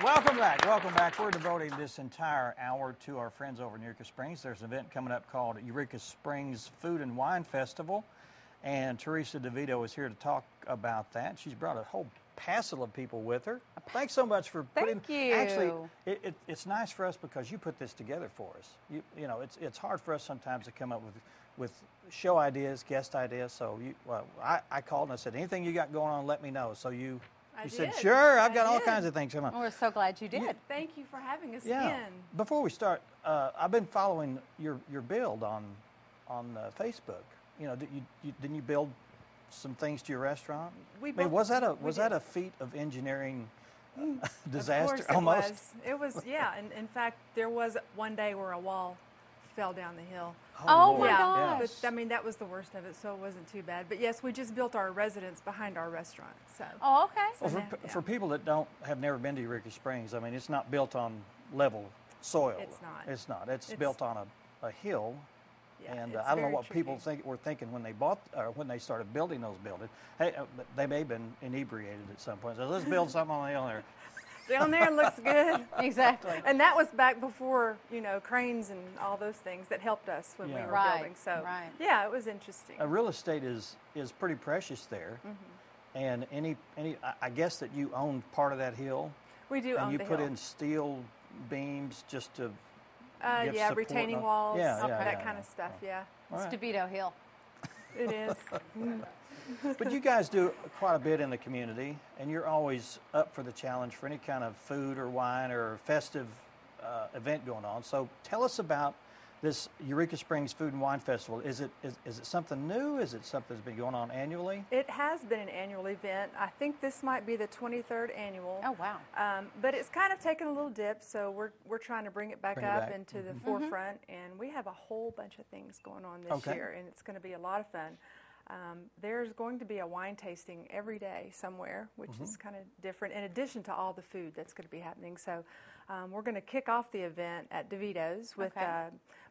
Welcome back. Welcome back. We're devoting this entire hour to our friends over in Eureka Springs. There's an event coming up called Eureka Springs Food and Wine Festival, and Teresa Devito is here to talk about that. She's brought a whole passel of people with her. Thanks so much for putting. Thank you. Actually, it's nice for us because you put this together for us. You know, it's hard for us sometimes to come up with show ideas, guest ideas. So I called and I said, anything you got going on, let me know. So you said, sure, I've got all kinds of things coming on. We're so glad you did. Thank you for having us Yeah. in. Before we start, I've been following your build on Facebook. You know, didn't you build some things to your restaurant? Was that a feat of engineering disaster? Of course almost. It was, yeah. And in fact, there was one day where a wall fell down the hill. Oh my yeah, gosh. but I mean that was the worst of it, so it wasn't too bad. But yes, we just built our residence behind our restaurant. So. Oh, okay. Well, for people that have never been to Eureka Springs, I mean, it's not built on level soil. It's not. It's not. It's built on a hill. Yeah, And it's I don't know very what tricky. people were thinking when they bought or when they started building those buildings. Hey, they may have been inebriated at some point. So let's build something on the hill there. Down there looks good. Exactly. And that was back before, cranes and all those things that helped us when we were building. So, yeah, it was interesting. Real estate is pretty precious there. And I guess that you owned part of that hill. We do own the hill. And you put in steel beams just to give yeah, support retaining walls, that kind yeah. of stuff, yeah. It's DeVito Hill. It is. But you guys do quite a bit in the community, and you're always up for the challenge for any kind of food or wine or festive event going on. So tell us about this Eureka Springs Food and Wine Festival. Is it something new? Is it something that's been going on annually? It has been an annual event. I think this might be the 23rd annual. Oh, wow. But it's kind of taken a little dip, so we're trying to bring it back into the forefront, and we have a whole bunch of things going on this year, and it's going to be a lot of fun. There's going to be a wine tasting every day somewhere, which is kind of different, in addition to all the food that's going to be happening. So we're going to kick off the event at Devito's with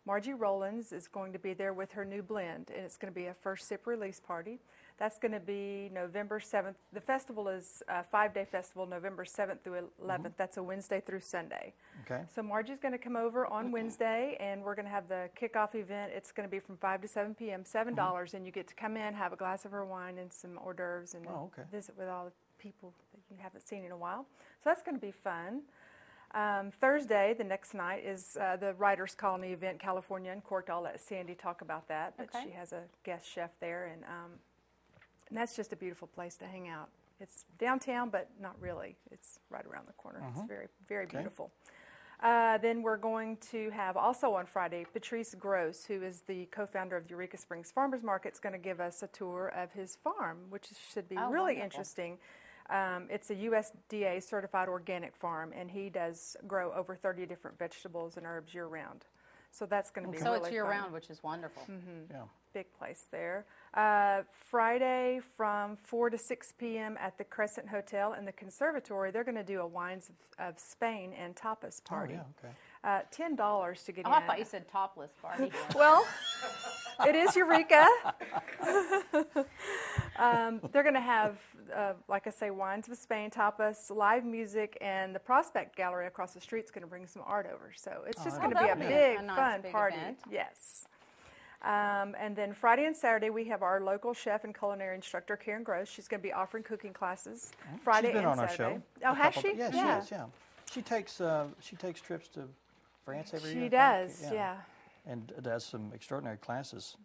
Margie Rowlands is going to be there with her new blend, and it's going to be a first sip release party. That's going to be November 7th. The festival is a 5-day festival, November 7th through 11th. That's a Wednesday through Sunday. Okay. So Margie's going to come over on Wednesday, and we're going to have the kickoff event. It's going to be from 5 to 7 p.m., $7, and you get to come in, have a glass of her wine and some hors d'oeuvres, and visit with all the people that you haven't seen in a while. So that's going to be fun. Thursday, the next night, is the Writers' Colony event, California Uncorked. I'll let Sandy talk about that, but she has a guest chef there, and that's just a beautiful place to hang out. It's downtown, but not really. It's right around the corner. It's very, very beautiful. Then we're going to have also on Friday, Patrice Gross, who is the co-founder of the Eureka Springs Farmers Market, is going to give us a tour of his farm, which should be really interesting. It's a USDA certified organic farm, and he does grow over 30 different vegetables and herbs year-round. So that's going to be really fun. So it's year-round, which is wonderful. Yeah. Big place there. Friday from 4 to 6 p.m. at the Crescent Hotel in the Conservatory, they're going to do a Wines of Spain and tapas party. Oh, yeah, okay. $10 to get in. I thought you said topless party. Well, it is Eureka. They're going to have, like I say, Wines of Spain, tapas, live music, and the Prospect Gallery across the street is going to bring some art over. So it's just going to be a big, fun party. Event. Yes. And then Friday and Saturday, we have our local chef and culinary instructor, Karen Gross. She's going to be offering cooking classes Friday She's been and on Saturday. our show. Oh, has she? Yeah, she has, yeah. She takes trips to France every year. She does, yeah. And does some extraordinary classes,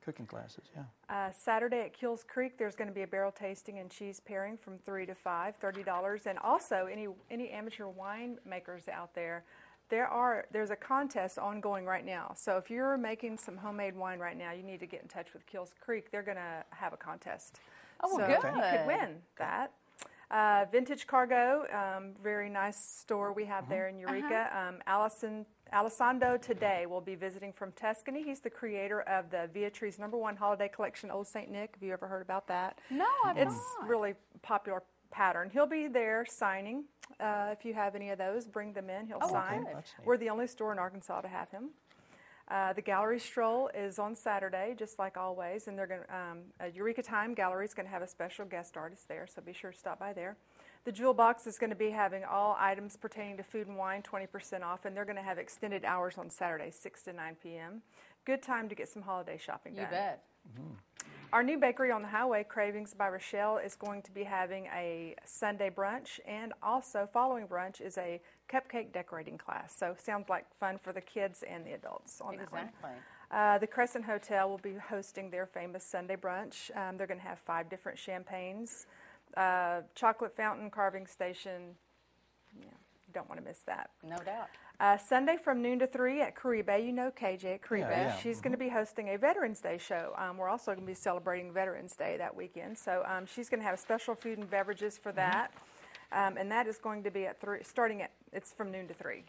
cooking classes, yeah. Saturday at Kills Creek, there's going to be a barrel tasting and cheese pairing from 3 to 5, $30. And also, any amateur wine makers out there, there's a contest ongoing right now. So if you're making some homemade wine right now, you need to get in touch with Kills Creek. They're going to have a contest. Oh, so good. you could win that. Vintage Cargo, very nice store we have there in Eureka. Alessandro today will be visiting from Tuscany. He's the creator of the Beatrice #1 holiday collection, Old St. Nick. Have you ever heard about that? No, I've It's not. really popular pattern. He'll be there signing. If you have any of those, bring them in. He'll sign. Okay. We're the only store in Arkansas to have him. The gallery stroll is on Saturday, just like always, and they're going Eureka Time Gallery is going to have a special guest artist there, so be sure to stop by there. The Jewel Box is going to be having all items pertaining to food and wine 20% off, and they're going to have extended hours on Saturdays, 6 to 9 p.m. Good time to get some holiday shopping done. You bet. Mm-hmm. Our new bakery on the highway, Cravings by Rochelle, is going to be having a Sunday brunch, and also following brunch is a cupcake decorating class. So sounds like fun for the kids and the adults on that one. Exactly. The Crescent Hotel will be hosting their famous Sunday brunch. They're going to have 5 different champagnes, chocolate fountain, carving station. Yeah, you don't want to miss that. No doubt. Sunday from noon to 3 at Caribe. You know KJ at Caribe. Yeah. She's going to be hosting a Veterans Day show. We're also going to be celebrating Veterans Day that weekend. So she's going to have special food and beverages for that. And that is going to be at 3, it's from noon to 3.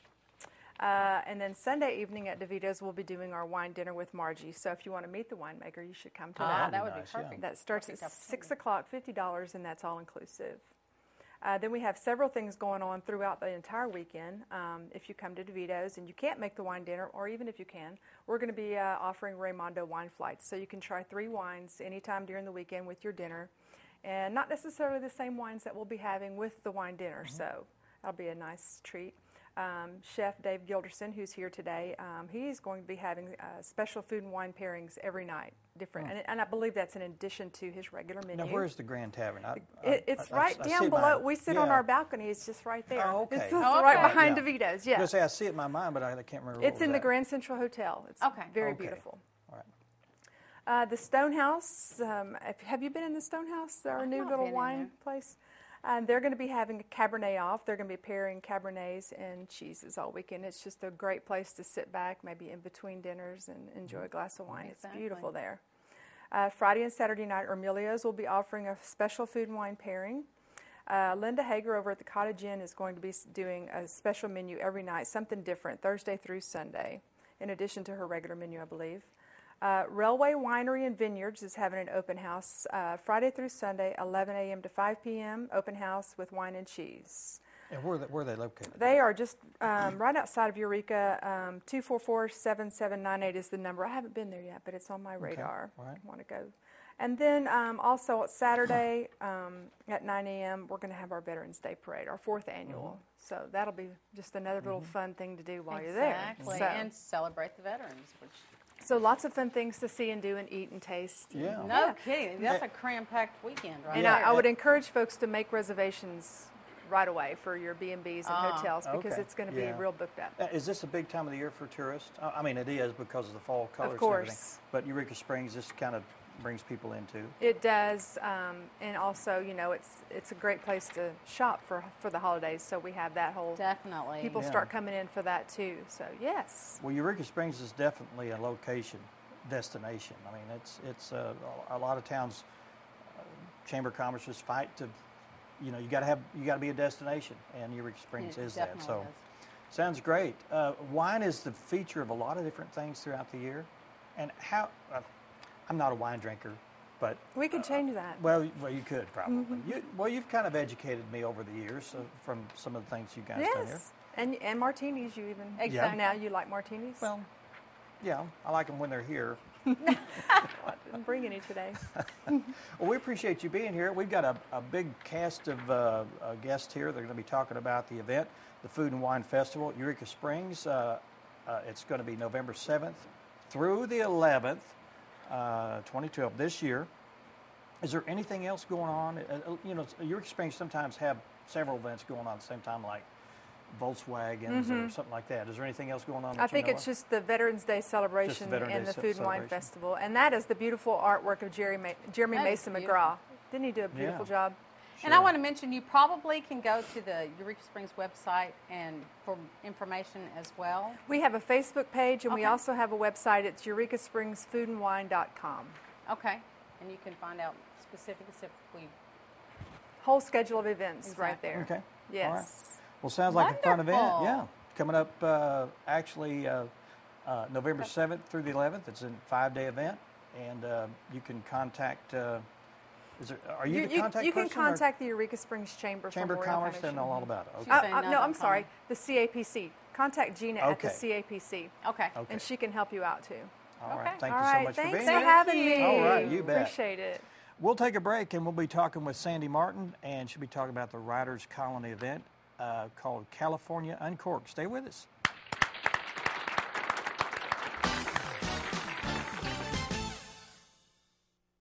And then Sunday evening at Devito's, we'll be doing our wine dinner with Margie. So if you want to meet the winemaker, you should come to that. That would nice, be perfect. That starts at 6 o'clock, $50, and that's all inclusive. Then we have several things going on throughout the entire weekend. If you come to Devito's and you can't make the wine dinner, or even if you can, we're going to be offering Raimondo wine flights. So you can try 3 wines anytime during the weekend with your dinner, and not necessarily the same wines that we'll be having with the wine dinner. So that'll be a nice treat. Chef Dave Gilderson, who's here today, he's going to be having special food and wine pairings every night, different, and I believe that's in addition to his regular menu. Now, where's the Grand Tavern? It's right down below. We sit on our balcony. It's just right there. Oh, okay. It's right behind Devito's. Yeah. I was going to say, I see it in my mind, but I can't remember. It's in the Grand Central Hotel. It's very beautiful. All right. The Stonehouse. Have you been in the Stonehouse? Our new little wine place. They're going to be having a Cabernet off. They're going to be pairing Cabernets and cheeses all weekend. It's just a great place to sit back, maybe in between dinners, and enjoy a glass of wine. Exactly. It's beautiful there. Friday and Saturday night, Ermilio's will be offering a special food and wine pairing. Linda Hager over at the Cottage Inn is going to be doing a special menu every night, something different, Thursday through Sunday, in addition to her regular menu, I believe. Railway Winery and Vineyards is having an open house Friday through Sunday, 11 a.m. to 5 p.m., open house with wine and cheese. And where are they located? They are just right outside of Eureka. 244-7798 is the number. I haven't been there yet, but it's on my radar. All right. I want to go. And then also at Saturday at 9 a.m., we're going to have our Veterans Day Parade, our 4th annual. So that'll be just another little fun thing to do while you're there. Exactly, So, and celebrate the veterans, which... So lots of fun things to see and do and eat and taste. Yeah. No kidding. That's a cram-packed weekend, right? And I would encourage folks to make reservations right away for your B&Bs and hotels, because it's going to be real booked up. Is this a big time of the year for tourists? I mean, it is because of the fall colors Of and everything. course. But Eureka Springs, this kind of brings people into. It does, and also, it's a great place to shop for the holidays. So we have that whole. Definitely. People start coming in for that too. So yes. Well, Eureka Springs is definitely a destination. I mean, it's a lot of towns. Chamber of Commerce fight to, you got to be a destination, and Eureka Springs is that. So, sounds great. Wine is the feature of a lot of different things throughout the year, and how. I'm not a wine drinker, but we could change that. Well, you could probably. You've kind of educated me over the years from some of the things you guys done here. And martinis, you even exactly. Now you like martinis. Well, yeah, I like them when they're here. I didn't bring any today. Well, we appreciate you being here. We've got a big cast of guests here. They're going to be talking about the event, the Food and Wine Festival at Eureka Springs. It's going to be November 7th through the 11th. 2012 this year. Is there anything else going on? Eureka Springs sometimes have several events going on at the same time, like Volkswagens or something like that. Is there anything else going on? I think it's just the Veterans Day celebration and the Food and Wine Festival, and that is the beautiful artwork of Jeremy Mason McGraw. Didn't he do a beautiful job? Sure. And I want to mention, you probably can go to the Eureka Springs website and for information as well. We have a Facebook page, and we also have a website. It's eurekaspringsfoodandwine.com. Okay. And you can find out specifics if we... Whole schedule of events right there. Okay. Yes. All right. Well, sounds like a fun event. Yeah. Coming up, November 7th through the 11th. It's a 5-day event, and you can contact... Are you the contact person? You can contact the Eureka Springs Chamber for more of Commerce, information. they know all about it. Okay. No, I'm sorry. The CAPC. Contact Gina at the CAPC. Okay. And she can help you out too. All right. Thank you so much for being here. Thanks for having me. All right, you bet. Appreciate it. We'll take a break, and we'll be talking with Sandy Martin, and she'll be talking about the Writers Colony event called California Uncorked. Stay with us.